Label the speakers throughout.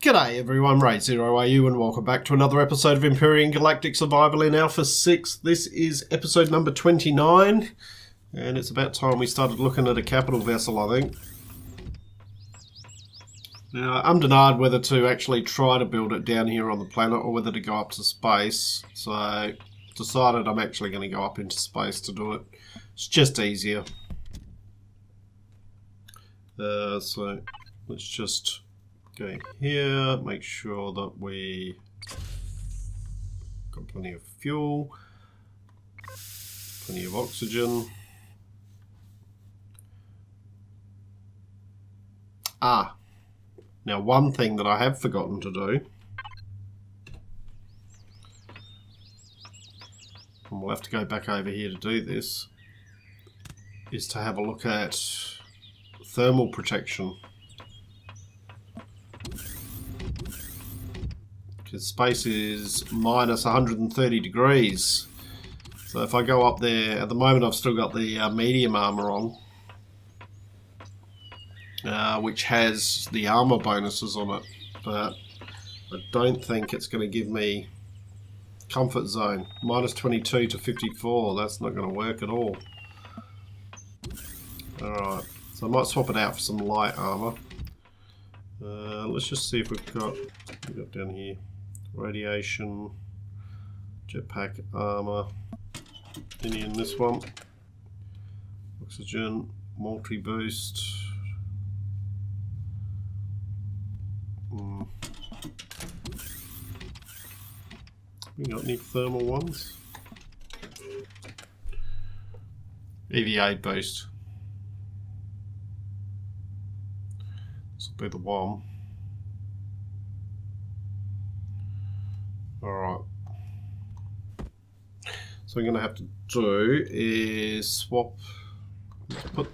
Speaker 1: G'day everyone, Raid0AU and welcome back to another episode of Empyrion Galactic Survival in Alpha 6. This is episode number 29, and it's about time we started looking at a capital vessel, I think. Now, I'm denied whether to actually try to build it down here on the planet or whether to go up to space, so decided I'm actually going to go up into space to do it. It's just easier. So let's just go here, make sure that we got plenty of fuel, plenty of oxygen. Now one thing that I have forgotten to do, and we'll have to go back over here to do this, is to have a look at thermal protection. Because space is minus 130 degrees. So if I go up there, at the moment I've still got the medium armor on, which has the armor bonuses on it, but I don't think it's going to give me comfort zone. Minus 22 to 54, that's not going to work at all. Alright, so I might swap it out for some light armor. Let's just see if we've got down here. Radiation, jetpack armor, any in this one, oxygen, multi-boost. We got any thermal ones? EVA boost. This will be the one. Alright, so what I'm going to have to do is swap, put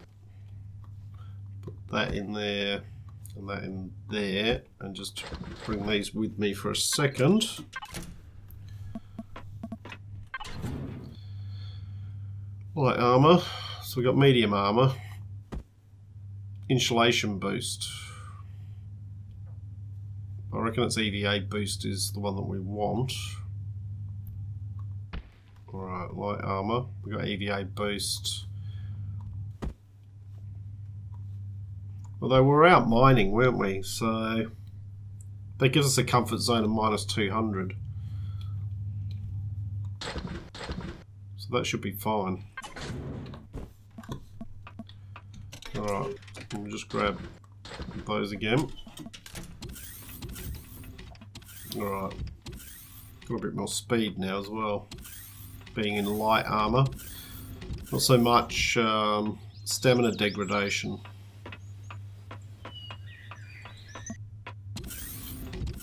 Speaker 1: that in there and that in there, and just bring these with me for a second. Light armor, so we've got medium armor, insulation boost. I reckon it's EVA boost is the one that we want. Alright, light armor. We've got EVA boost. Although we're out mining, weren't we? So that gives us a comfort zone of minus 200. So that should be fine. Alright, we'll just grab those again. Alright, got a bit more speed now as well, being in light armor. Not so much stamina degradation.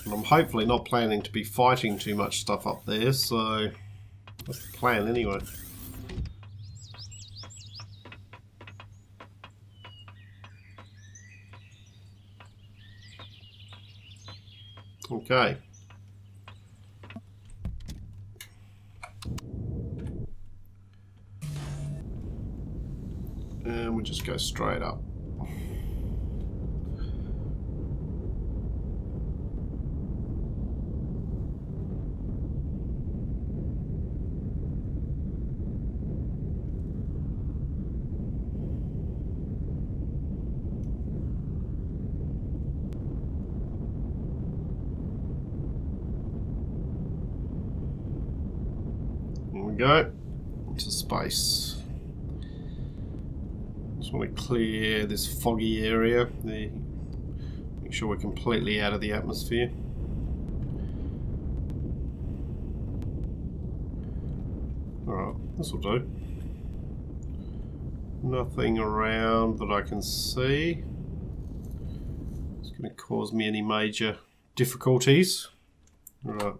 Speaker 1: And I'm hopefully not planning to be fighting too much stuff up there, so that's the plan anyway. Okay. And we'll just go straight up. There we go. Into space. Just want to clear this foggy area, make sure we're completely out of the atmosphere. Alright, this will do. Nothing around that I can see. It's going to cause me any major difficulties. Alright,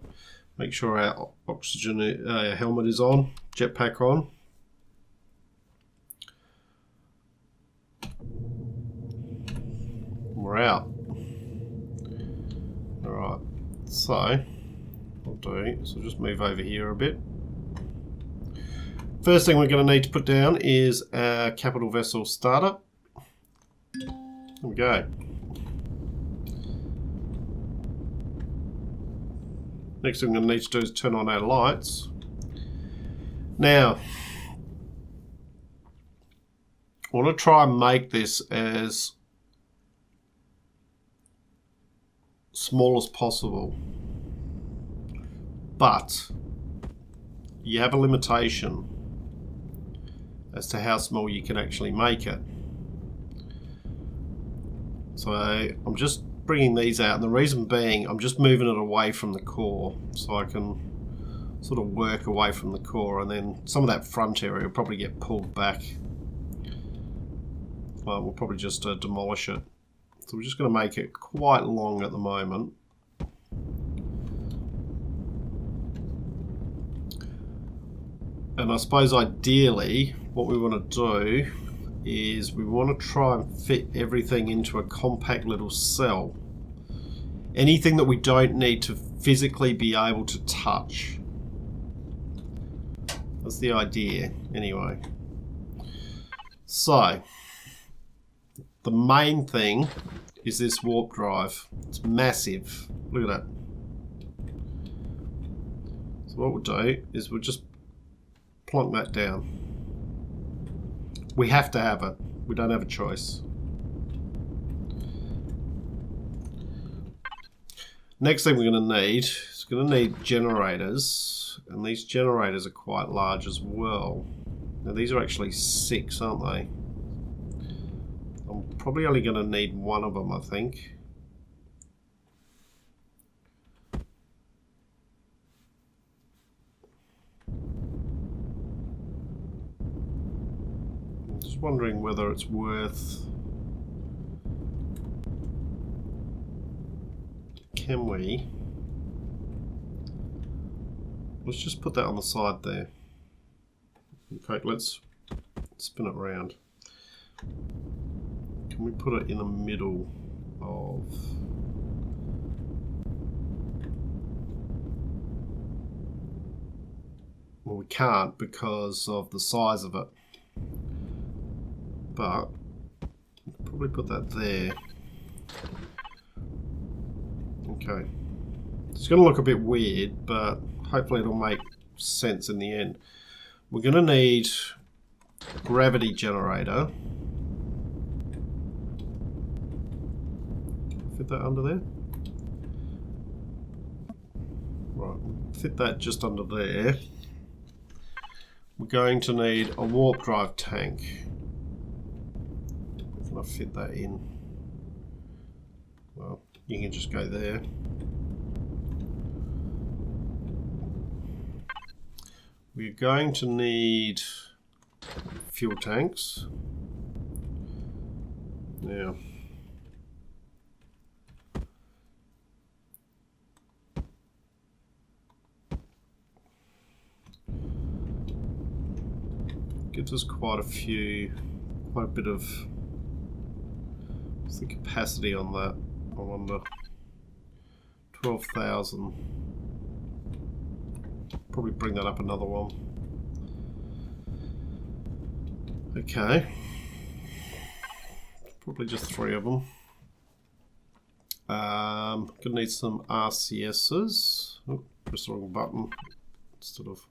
Speaker 1: make sure our oxygen helmet is on, jetpack on. We're out. Alright, so I'll do, so just move over here a bit. First thing we're going to need to put down is our capital vessel starter. There we go. Next thing we're going to need to do is turn on our lights. Now, I want to try and make this as small as possible, but you have a limitation as to how small you can actually make it. So I'm just bringing these out, and the reason being I'm just moving it away from the core so I can sort of work away from the core, and then some of that front area will probably get pulled back. We'll probably just demolish it. So we're just going to make it quite long at the moment. And I suppose ideally what we want to do is we want to try and fit everything into a compact little cell. Anything that we don't need to physically be able to touch. That's the idea, anyway. So, the main thing is this warp drive. It's massive. Look at that. So what we'll do is we'll just plonk that down. We have to have it. We don't have a choice. Next thing we're going to need is generators, and these generators are quite large as well. Now these are actually 6, aren't they? I'm probably only going to need one of them, I think. I'm just wondering whether it's worth... Can we? Let's just put that on the side there. In fact, let's spin it around. Can we put it in the middle of... Well, we can't because of the size of it. But we'll probably put that there. Okay. It's going to look a bit weird, but hopefully it'll make sense in the end. We're going to need a gravity generator. Fit that under there? Right, fit that just under there. We're going to need a warp drive tank. Can I fit that in? Well, you can just go there. We're going to need fuel tanks. Now, gives us quite a bit of, what's the capacity on that? I wonder. 12,000. Probably bring that up another one. Okay. Probably just 3 of them. Gonna need some RCSs. Oh, press the wrong button instead of.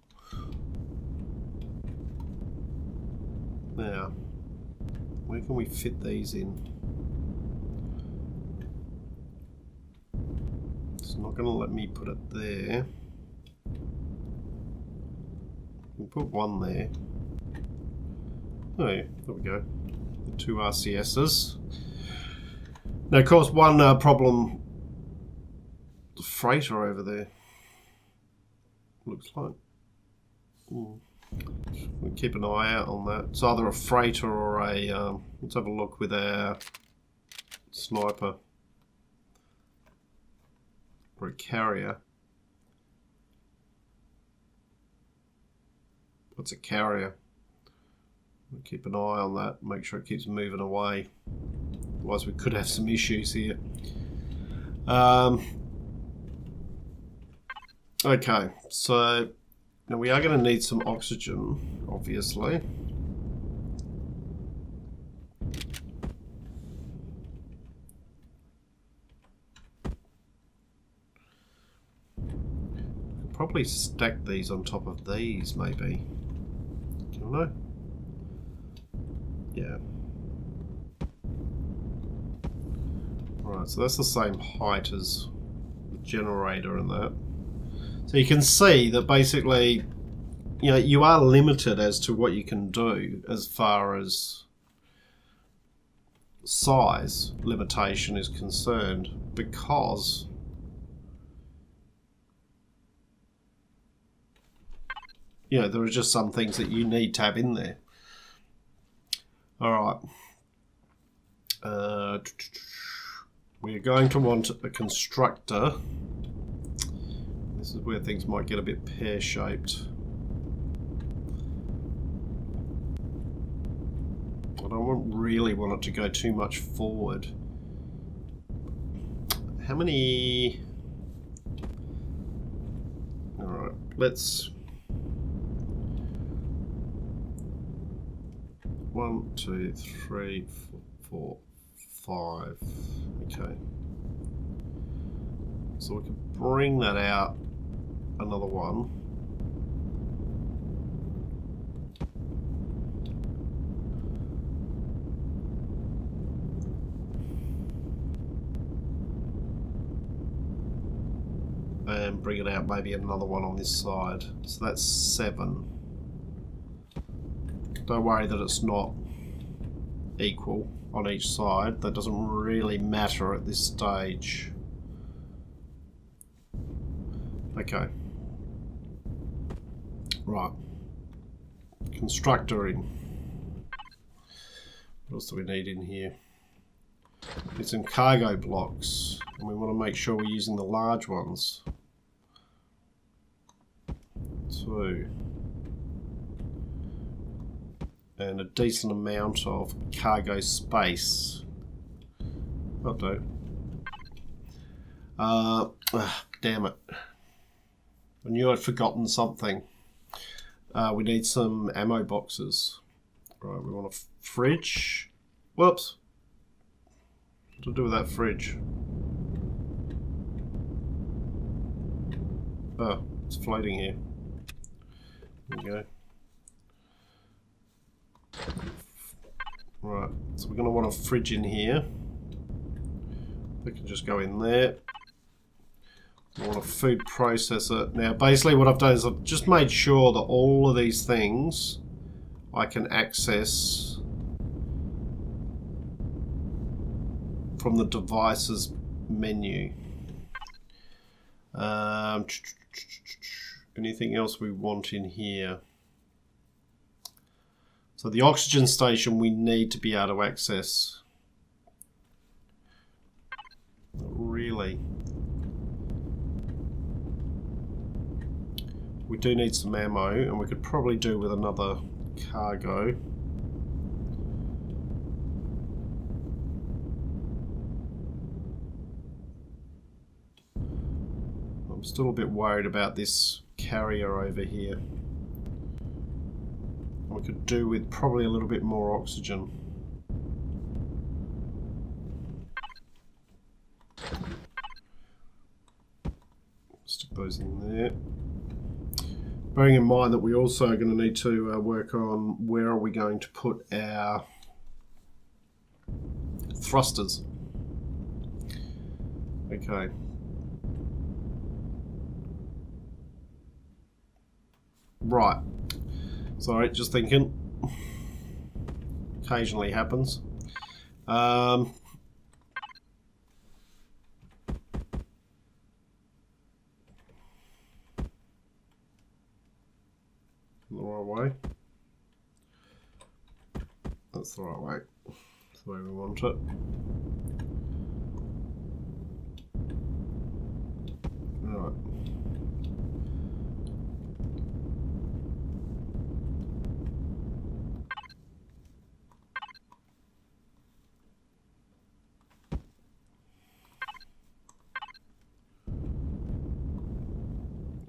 Speaker 1: Now, where can we fit these in? It's not going to let me put it there. We'll put one there. Oh yeah, there we go. The 2 RCSs. Now, of course, one problem, the freighter over there, looks like. We'll keep an eye out on that. It's either a freighter or a, let's have a look with our sniper. Or a carrier. What's a carrier? We'll keep an eye on that, make sure it keeps moving away. Otherwise we could have some issues here. Okay, so now we are going to need some oxygen, obviously. probably stack these on top of these, maybe. Can I? Yeah. Right, so that's the same height as the generator and that. So you can see that basically, you know, you are limited as to what you can do as far as size limitation is concerned, because you know, there are just some things that you need to have in there. Alright. We're going to want a constructor. This is where things might get a bit pear-shaped. I don't really want it to go too much forward. How many... Alright, let's... 1, 2, 3, 4, 5. Okay. So we can bring that out another one. And bring it out maybe another one on this side. So that's 7. Don't worry that it's not equal on each side. That doesn't really matter at this stage. Okay. Right. Constructor in. What else do we need in here? Need some cargo blocks. And we want to make sure we're using the large ones. 2. And a decent amount of cargo space. That'll do. Damn it. I knew I'd forgotten something. We need some ammo boxes. Right, we want a fridge. Whoops. What to do with that fridge? Oh, it's floating here. There we go. Right, so we're going to want a fridge in here. We can just go in there. I want a food processor. Now, basically what I've done is I've just made sure that all of these things I can access from the devices menu. Anything else we want in here? So the oxygen station we need to be able to access. Not really. We do need some ammo, and we could probably do with another cargo. I'm still a bit worried about this carrier over here. We could do with probably a little bit more oxygen. Stick those in there. Bearing in mind that we also are going to need to work on where are we going to put our thrusters. Okay. Right. Sorry, just thinking. Occasionally happens. The right way. That's the right way. That's the way we want it. Right.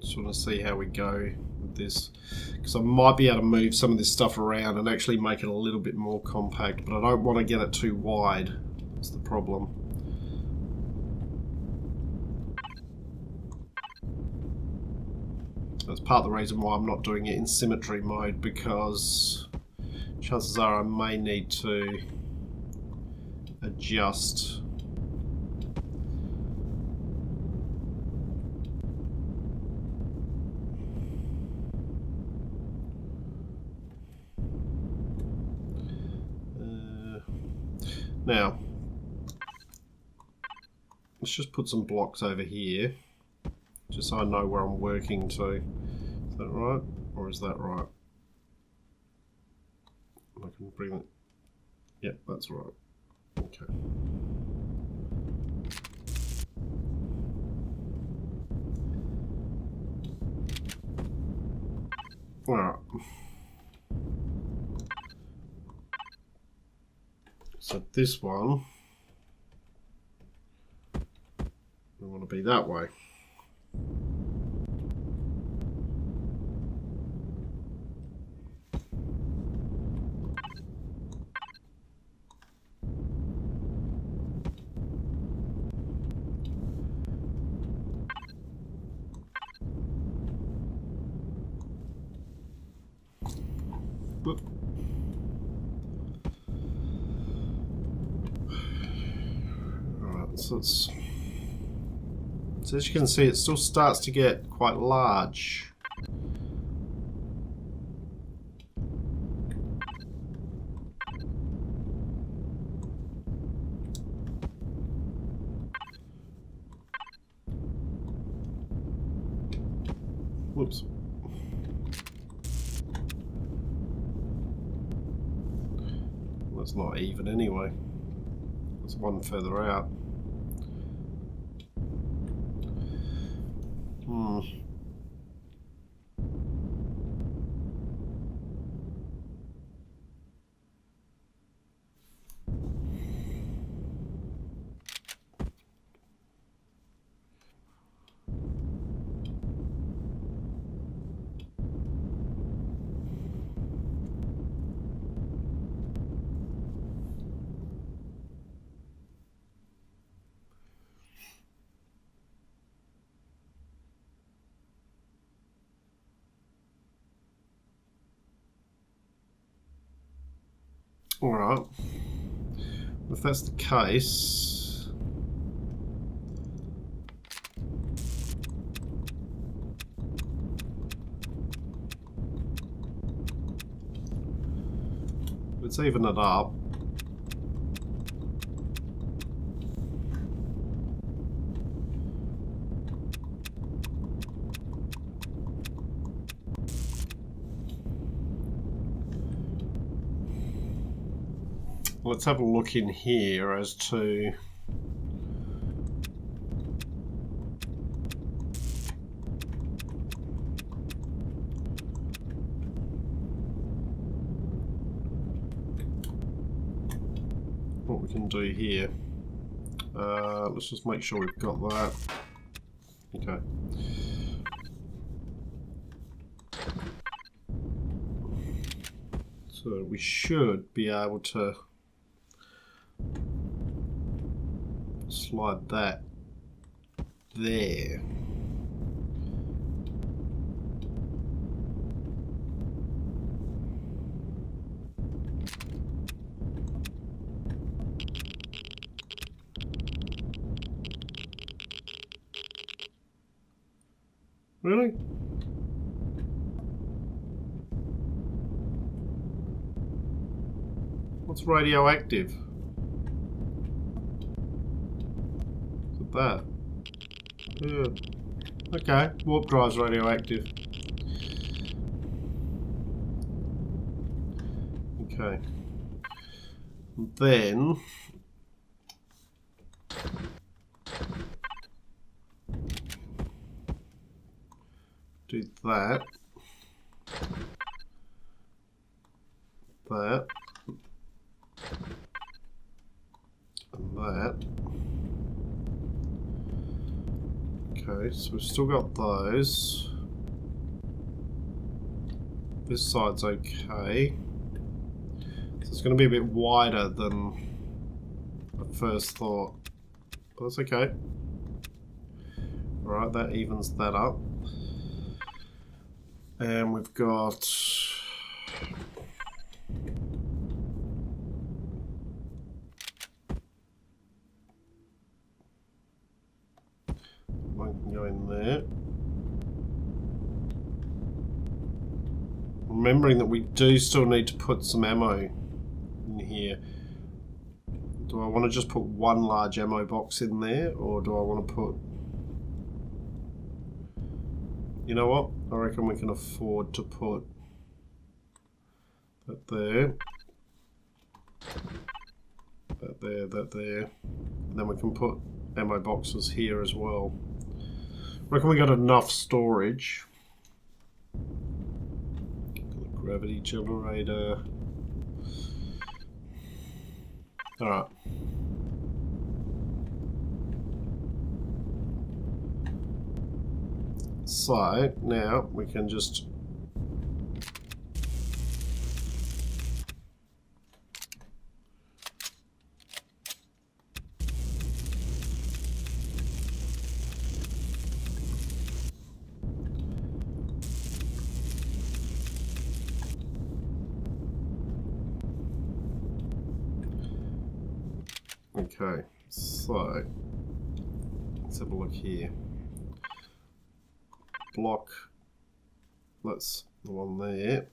Speaker 1: Just want to see how we go with this, because I might be able to move some of this stuff around and actually make it a little bit more compact, but I don't want to get it too wide. That's the problem. That's part of the reason why I'm not doing it in symmetry mode, because chances are I may need to adjust now. Let's just put some blocks over here, just so I know where I'm working to. Is that right? Or is that right? I can bring it. Yep, that's right. Okay. Alright. So this one, we want to be that way. Whoop. Alright, so it's... So as you can see, it still starts to get quite large. Whoops. That's not even anyway. That's one further out. Alright, if that's the case, let's even it up. Let's have a look in here as to what we can do here. Let's just make sure we've got that. Okay. So we should be able to slide that there. Really? What's radioactive? Is it that? Yeah. Okay, warp drive's radioactive. Okay. And then do that. That. And that. Okay, so we've still got those. This side's okay. So it's going to be a bit wider than I first thought. But that's okay. Alright, that evens that up. And we've got one can go in there. Remembering that we do still need to put some ammo in here. Do I want to just put one large ammo box in there, or do I want to put... You know what? I reckon we can afford to put that there, that there, that there. And then we can put ammo boxes here as well. I reckon we got enough storage. Gravity generator. Alright. So now we can just okay, so let's have a look here. Block, that's the one there.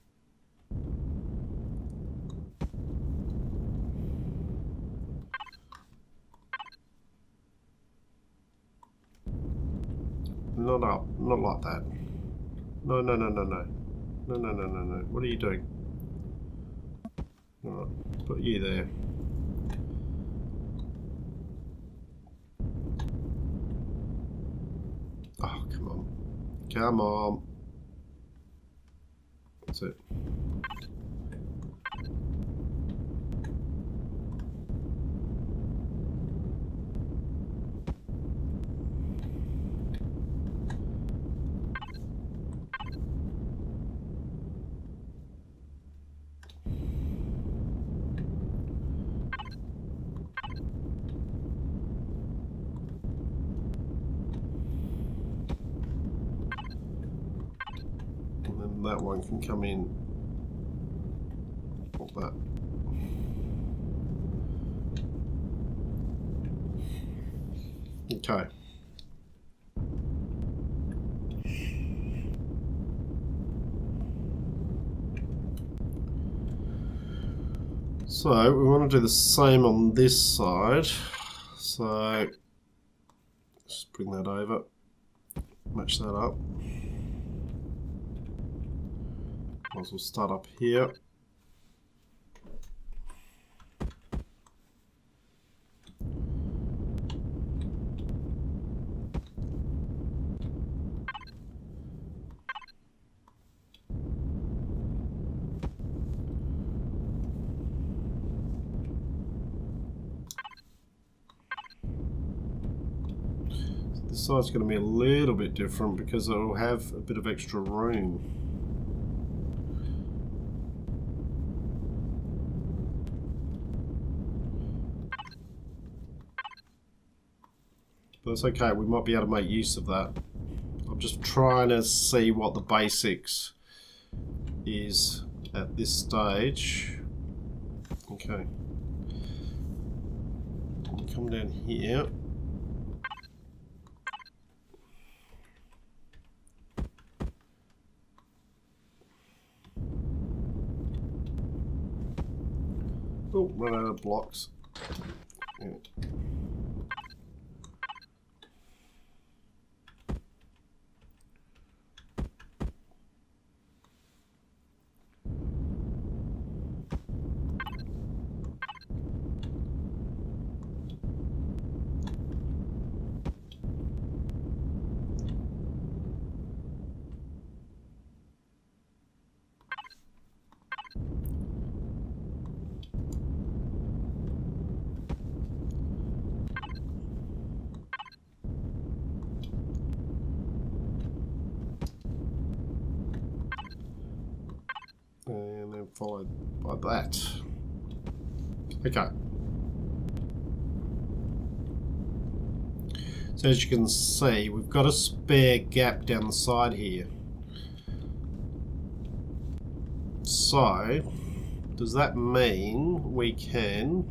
Speaker 1: Not up, not like that. No, no, no, no, no. No, no, no, no, no. What are you doing? Alright, put you there. Oh, come on. Come on. That's it. That one can come in. Like that. Okay. So we want to do the same on this side. So just bring that over, match that up. Might as well start up here. So this side's going to be a little bit different because it will have a bit of extra room. But it's okay, we might be able to make use of that. I'm just trying to see what the basics is at this stage. Okay. Come down here. Oh, run out of blocks. Yeah. And then followed by that. Okay. So as you can see, we've got a spare gap down the side here. So, does that mean we can...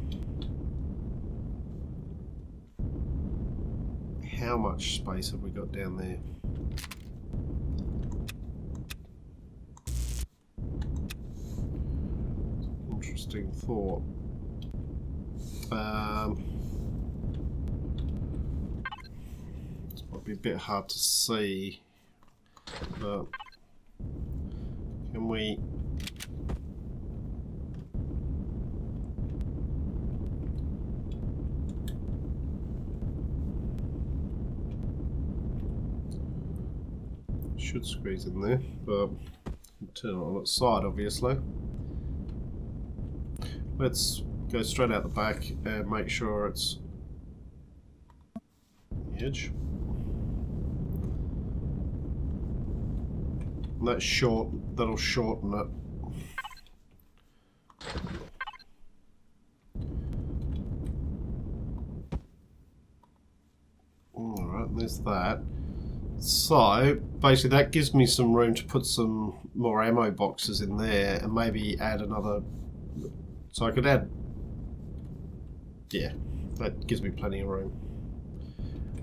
Speaker 1: How much space have we got down there? Interesting thought. It's probably a bit hard to see, but can we... Should squeeze in there, but turn it on its side, obviously. Let's go straight out the back and make sure it's the edge. And that's short, that'll shorten it. Alright, there's that. So, basically that gives me some room to put some more ammo boxes in there and maybe add another... So I could add... Yeah, that gives me plenty of room.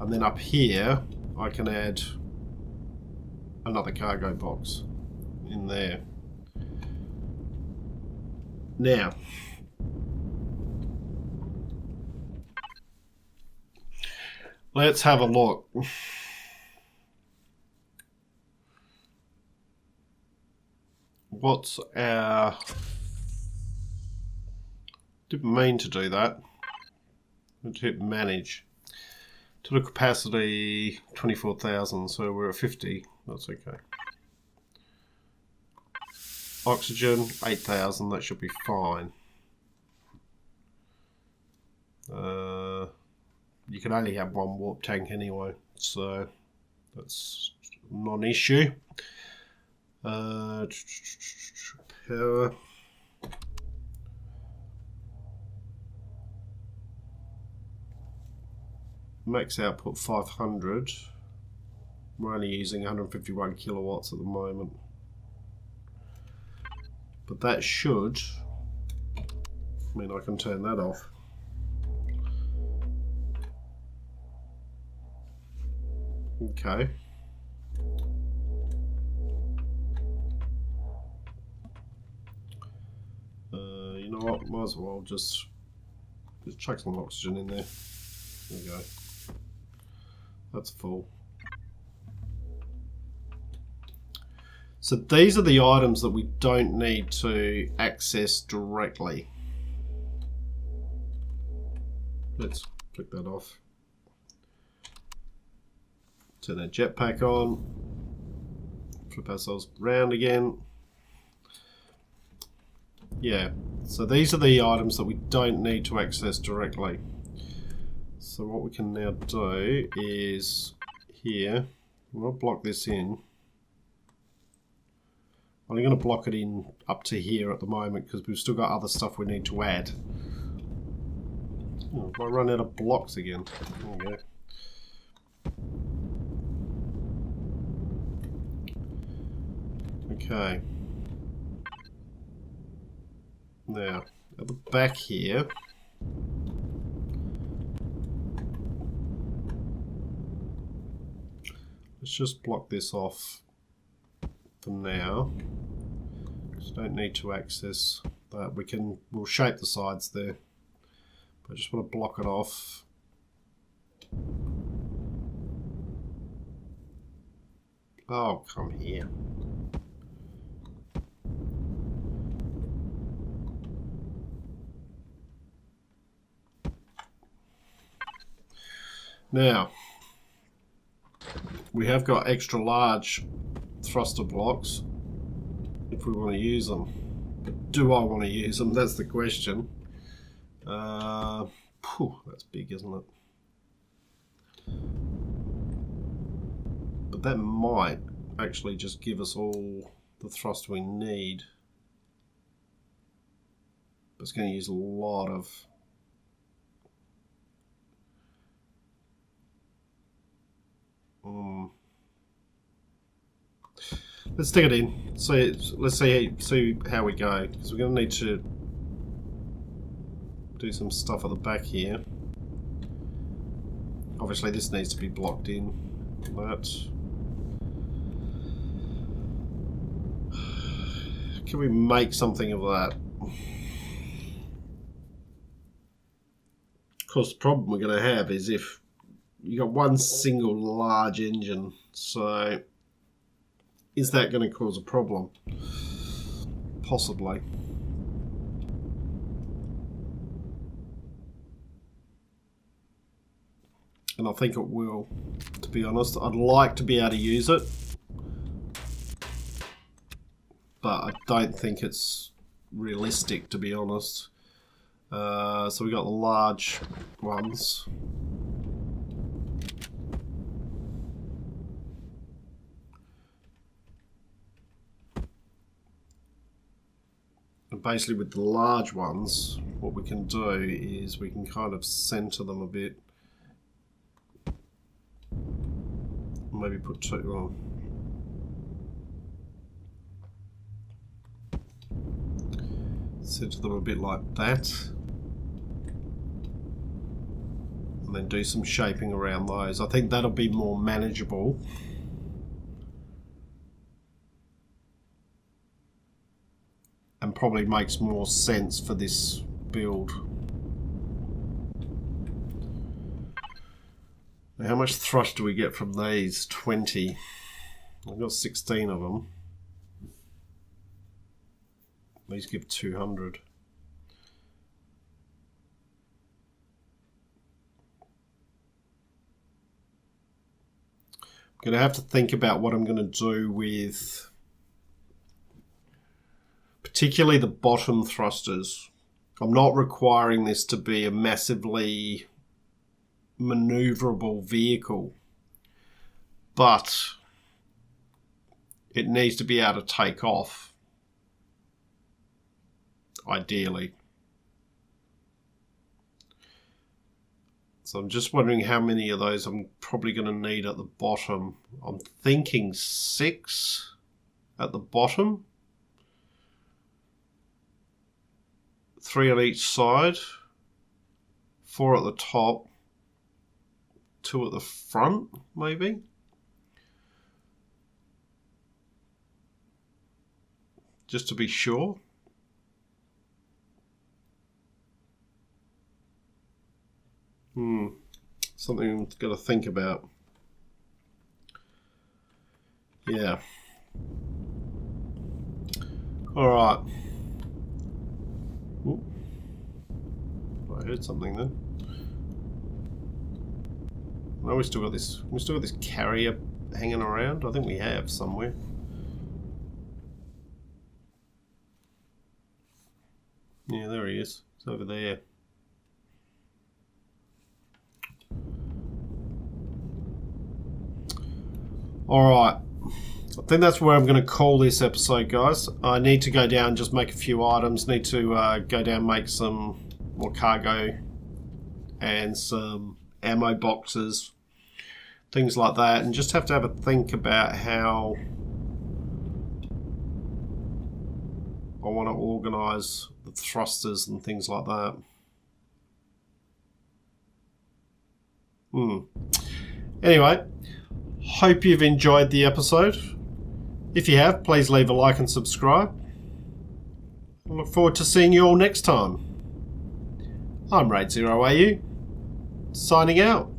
Speaker 1: And then up here, I can add another cargo box in there. Now, let's have a look. What's our... Didn't mean to do that. Let's hit manage. Total capacity 24,000, so we're at 50. That's okay. Oxygen 8,000. That should be fine. You can only have one warp tank anyway, so that's non-issue. Power. Max output 500. We're only using 151 kilowatts at the moment. But that should mean I can turn that off. Okay. You know what? Might as well just chuck some oxygen in there. There we go. That's full. So these are the items that we don't need to access directly. Let's click that off. Turn our jetpack on. Flip ourselves around again. Yeah, so these are the items that we don't need to access directly. So what we can now do is here, we'll block this in. I'm only going to block it in up to here at the moment because we've still got other stuff we need to add. Oh, I run out of blocks again. There we go. Okay. Now, at the back here, let's just block this off for now. Just don't need to access that. We'll shape the sides there. But I just want to block it off. Oh, come here. Now, we have got extra large thruster blocks if we want to use them. But do I want to use them? That's the question. That's big, isn't it? But that might actually just give us all the thrust we need. But it's going to use a lot of... Let's stick it in. So let's see how we go, because we're going to need to do some stuff at the back here. Obviously, this needs to be blocked in. That. Can we make something of that? Of course, the problem we're going to have is if you got one single large engine, so is that going to cause a problem? Possibly. And I think it will, to be honest. I'd like to be able to use it, but I don't think it's realistic, to be honest. So we got the large ones. And basically with the large ones, what we can do is we can kind of center them a bit. Maybe put two on. Center them a bit like that. And then do some shaping around those. I think that'll be more manageable. And probably makes more sense for this build. Now, how much thrust do we get from these? 20. I've got 16 of them. These give 200. I'm going to have to think about what I'm going to do with particularly the bottom thrusters. I'm not requiring this to be a massively maneuverable vehicle, but it needs to be able to take off, ideally. So I'm just wondering how many of those I'm probably going to need at the bottom. I'm thinking 6 at the bottom. 3 on each side. 4 at the top. 2 at the front, maybe. Just to be sure. Something I've got to think about. Yeah. All right. Ooh. I heard something then. No, we still got this. We still got this carrier hanging around. I think we have somewhere. Yeah, there he is. It's over there. Alright, I think that's where I'm going to call this episode, guys. I need to go down, just make a few items, need to go down, make some more cargo and some ammo boxes, things like that, and just have to have a think about how I want to organise the thrusters and things like that. Anyway, hope you've enjoyed the episode. If you have, please leave a like and subscribe. I look forward to seeing you all next time. I'm Raid0AU, signing out.